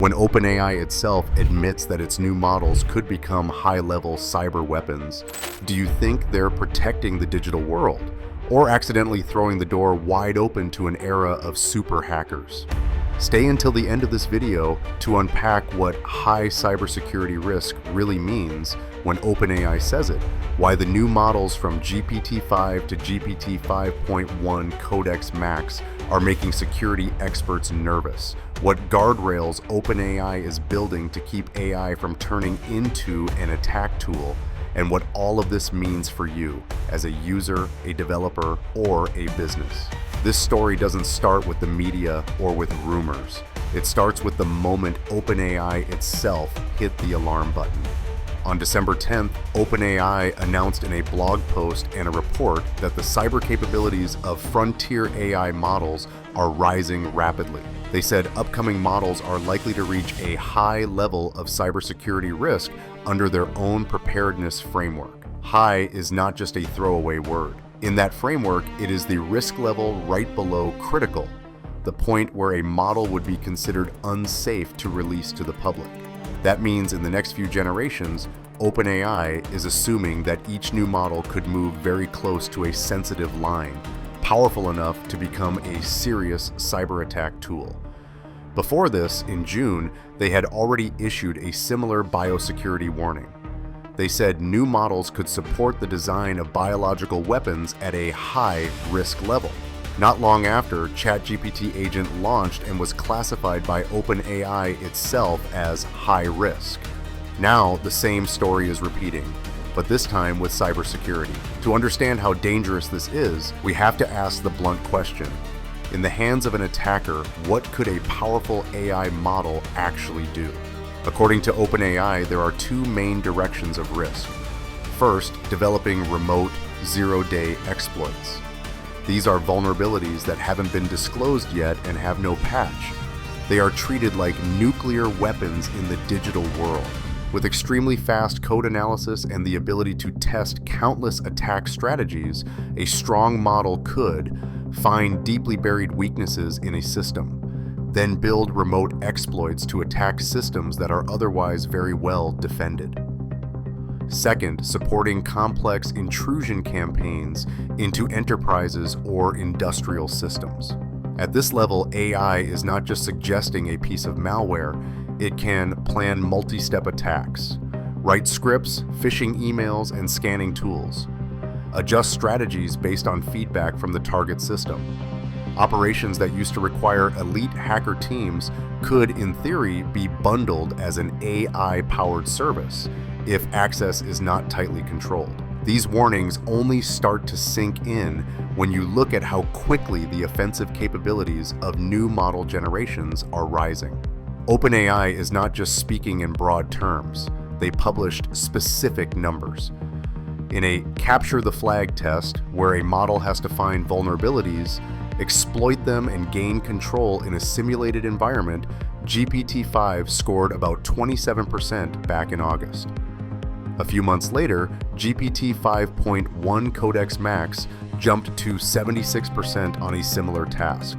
when OpenAI itself admits that its new models could become high-level cyber weapons, do you think they're protecting the digital world, or accidentally throwing the door wide open to an era of super hackers? Stay until the end of this video to unpack what high cybersecurity risk really means when OpenAI says it, why the new models from GPT-5 to GPT-5.1 Codex Max are making security experts nervous, what guardrails OpenAI is building to keep AI from turning into an attack tool, and what all of this means for you as a user, a developer, or a business. This story doesn't start with the media or with rumors. It starts with the moment OpenAI itself hit the alarm button. On December 10th, OpenAI announced in a blog post and a report that the cyber capabilities of frontier AI models are rising rapidly. They said upcoming models are likely to reach a high level of cybersecurity risk under their own preparedness framework. High is not just a throwaway word. In that framework, it is the risk level right below critical, the point where a model would be considered unsafe to release to the public. That means in the next few generations, OpenAI is assuming that each new model could move very close to a sensitive line, powerful enough to become a serious cyber attack tool. Before this, in June, they had already issued a similar biosecurity warning. They said new models could support the design of biological weapons at a high risk level. Not long after, ChatGPT agent launched and was classified by OpenAI itself as high risk. Now, the same story is repeating, but this time with cybersecurity. To understand how dangerous this is, we have to ask the blunt question. In the hands of an attacker, what could a powerful AI model actually do? According to OpenAI, there are two main directions of risk. First, developing remote, zero-day exploits. These are vulnerabilities that haven't been disclosed yet and have no patch. They are treated like nuclear weapons in the digital world. With extremely fast code analysis and the ability to test countless attack strategies, a strong model could find deeply buried weaknesses in a system, then build remote exploits to attack systems that are otherwise very well defended. Second, supporting complex intrusion campaigns into enterprises or industrial systems. At this level, AI is not just suggesting a piece of malware, it can plan multi-step attacks, write scripts, phishing emails, and scanning tools, adjust strategies based on feedback from the target system. Operations that used to require elite hacker teams could, in theory, be bundled as an AI-powered service if access is not tightly controlled. These warnings only start to sink in when you look at how quickly the offensive capabilities of new model generations are rising. OpenAI is not just speaking in broad terms. They published specific numbers. In a capture the flag test, where a model has to find vulnerabilities, exploit them, and gain control in a simulated environment, GPT-5 scored about 27% back in August. A few months later, GPT 5.1 Codex Max jumped to 76% on a similar task.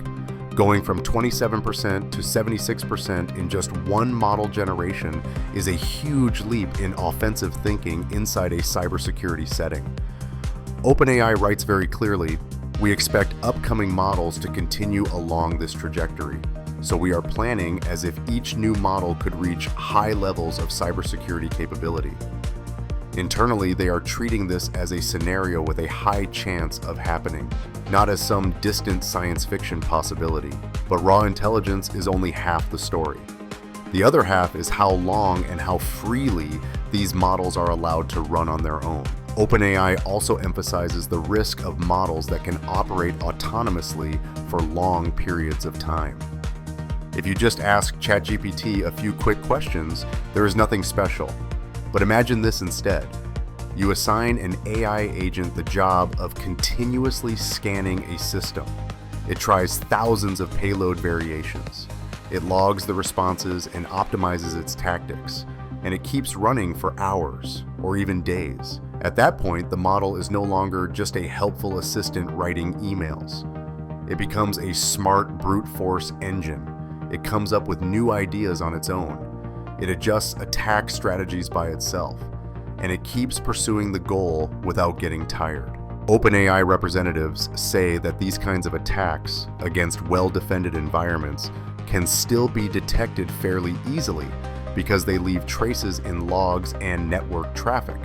Going from 27% to 76% in just one model generation is a huge leap in offensive thinking inside a cybersecurity setting. OpenAI writes very clearly, "We expect upcoming models to continue along this trajectory, so we are planning as if each new model could reach high levels of cybersecurity capability." Internally, they are treating this as a scenario with a high chance of happening, not as some distant science fiction possibility. But raw intelligence is only half the story. The other half is how long and how freely these models are allowed to run on their own. OpenAI also emphasizes the risk of models that can operate autonomously for long periods of time. If you just ask ChatGPT a few quick questions, there is nothing special. But imagine this instead. You assign an AI agent the job of continuously scanning a system. It tries thousands of payload variations. It logs the responses and optimizes its tactics, and it keeps running for hours or even days. At that point, the model is no longer just a helpful assistant writing emails. It becomes a smart brute force engine. It comes up with new ideas on its own. It adjusts attack strategies by itself, and it keeps pursuing the goal without getting tired. OpenAI representatives say that these kinds of attacks against well-defended environments can still be detected fairly easily because they leave traces in logs and network traffic.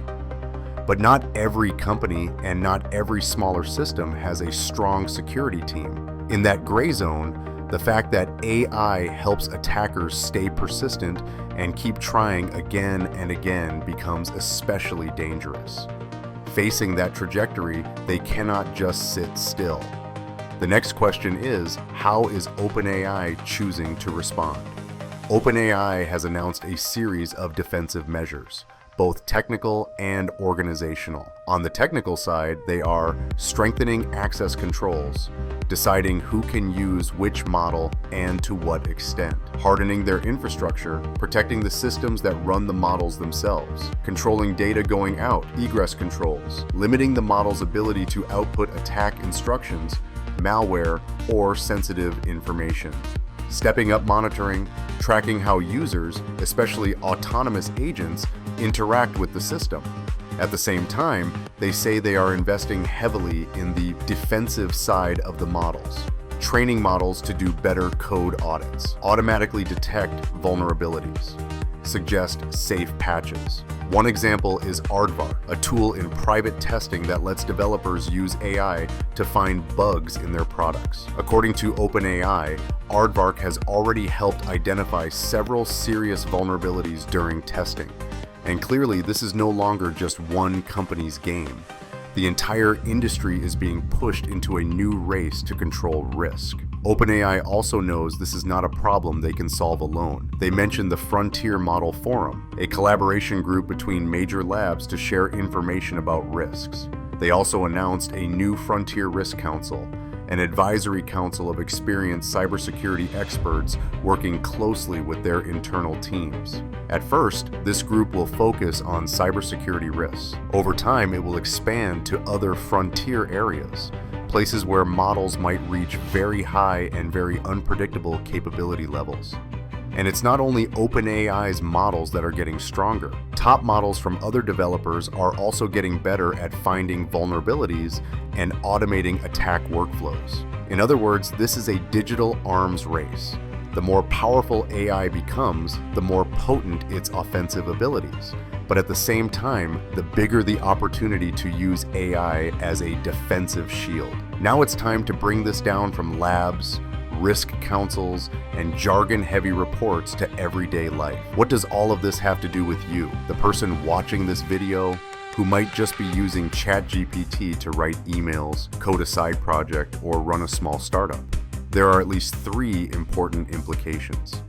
But not every company and not every smaller system has a strong security team. In that gray zone, the fact that AI helps attackers stay persistent and keep trying again and again becomes especially dangerous. Facing that trajectory, they cannot just sit still. The next question is, how is OpenAI choosing to respond? OpenAI has announced a series of defensive measures, both technical and organizational. On the technical side, they are strengthening access controls, deciding who can use which model and to what extent, hardening their infrastructure, protecting the systems that run the models themselves, controlling data going out, egress controls, limiting the model's ability to output attack instructions, malware, or sensitive information, stepping up monitoring, tracking how users, especially autonomous agents, interact with the system. At the same time, they say they are investing heavily in the defensive side of the models, training models to do better code audits, automatically detect vulnerabilities, suggest safe patches. One example is Aardvark, a tool in private testing that lets developers use AI to find bugs in their products. According to OpenAI, Aardvark has already helped identify several serious vulnerabilities during testing. And clearly, this is no longer just one company's game. The entire industry is being pushed into a new race to control risk. OpenAI also knows this is not a problem they can solve alone. They mentioned the Frontier Model Forum, a collaboration group between major labs to share information about risks. They also announced a new Frontier Risk Council, an advisory council of experienced cybersecurity experts working closely with their internal teams. At first, this group will focus on cybersecurity risks. Over time, it will expand to other frontier areas, places where models might reach very high and very unpredictable capability levels. And it's not only OpenAI's models that are getting stronger. Top models from other developers are also getting better at finding vulnerabilities and automating attack workflows. In other words, this is a digital arms race. The more powerful AI becomes, the more potent its offensive abilities. But at the same time, the bigger the opportunity to use AI as a defensive shield. Now it's time to bring this down from labs, risk councils, and jargon-heavy reports to everyday life. What does all of this have to do with you, the person watching this video, who might just be using ChatGPT to write emails, code a side project, or run a small startup? There are at least 3 important implications.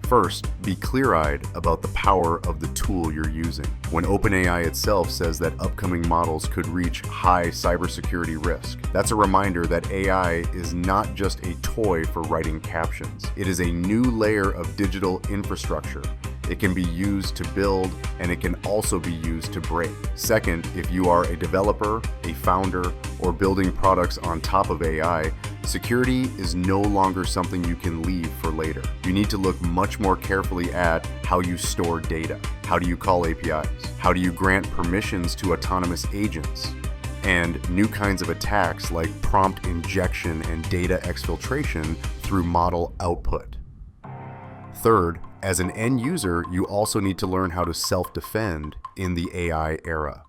First, be clear-eyed about the power of the tool you're using. When OpenAI itself says that upcoming models could reach high cybersecurity risk, that's a reminder that AI is not just a toy for writing captions. It is a new layer of digital infrastructure. It can be used to build, and it can also be used to break. Second, if you are a developer, a founder, or building products on top of AI, security is no longer something you can leave for later. You need to look much more carefully at how you store data. How do you call APIs? How do you grant permissions to autonomous agents? And new kinds of attacks like prompt injection and data exfiltration through model output. Third, as an end user, you also need to learn how to self-defend in the AI era.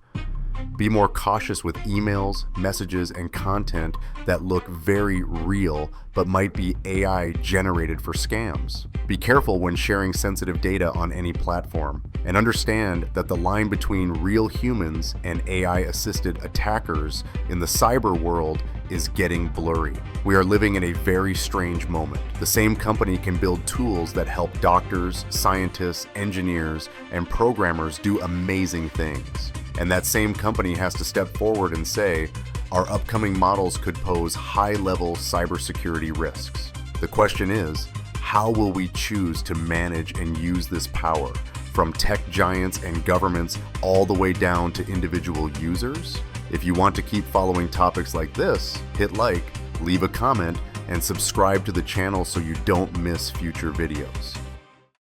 Be more cautious with emails, messages, and content that look very real but might be AI generated for scams. Be careful when sharing sensitive data on any platform, and understand that the line between real humans and AI-assisted attackers in the cyber world is getting blurry. We are living in a very strange moment. The same company can build tools that help doctors, scientists, engineers, and programmers do amazing things. And that same company has to step forward and say, our upcoming models could pose high-level cybersecurity risks. The question is, how will we choose to manage and use this power, from tech giants and governments all the way down to individual users? If you want to keep following topics like this, hit like, leave a comment, and subscribe to the channel so you don't miss future videos.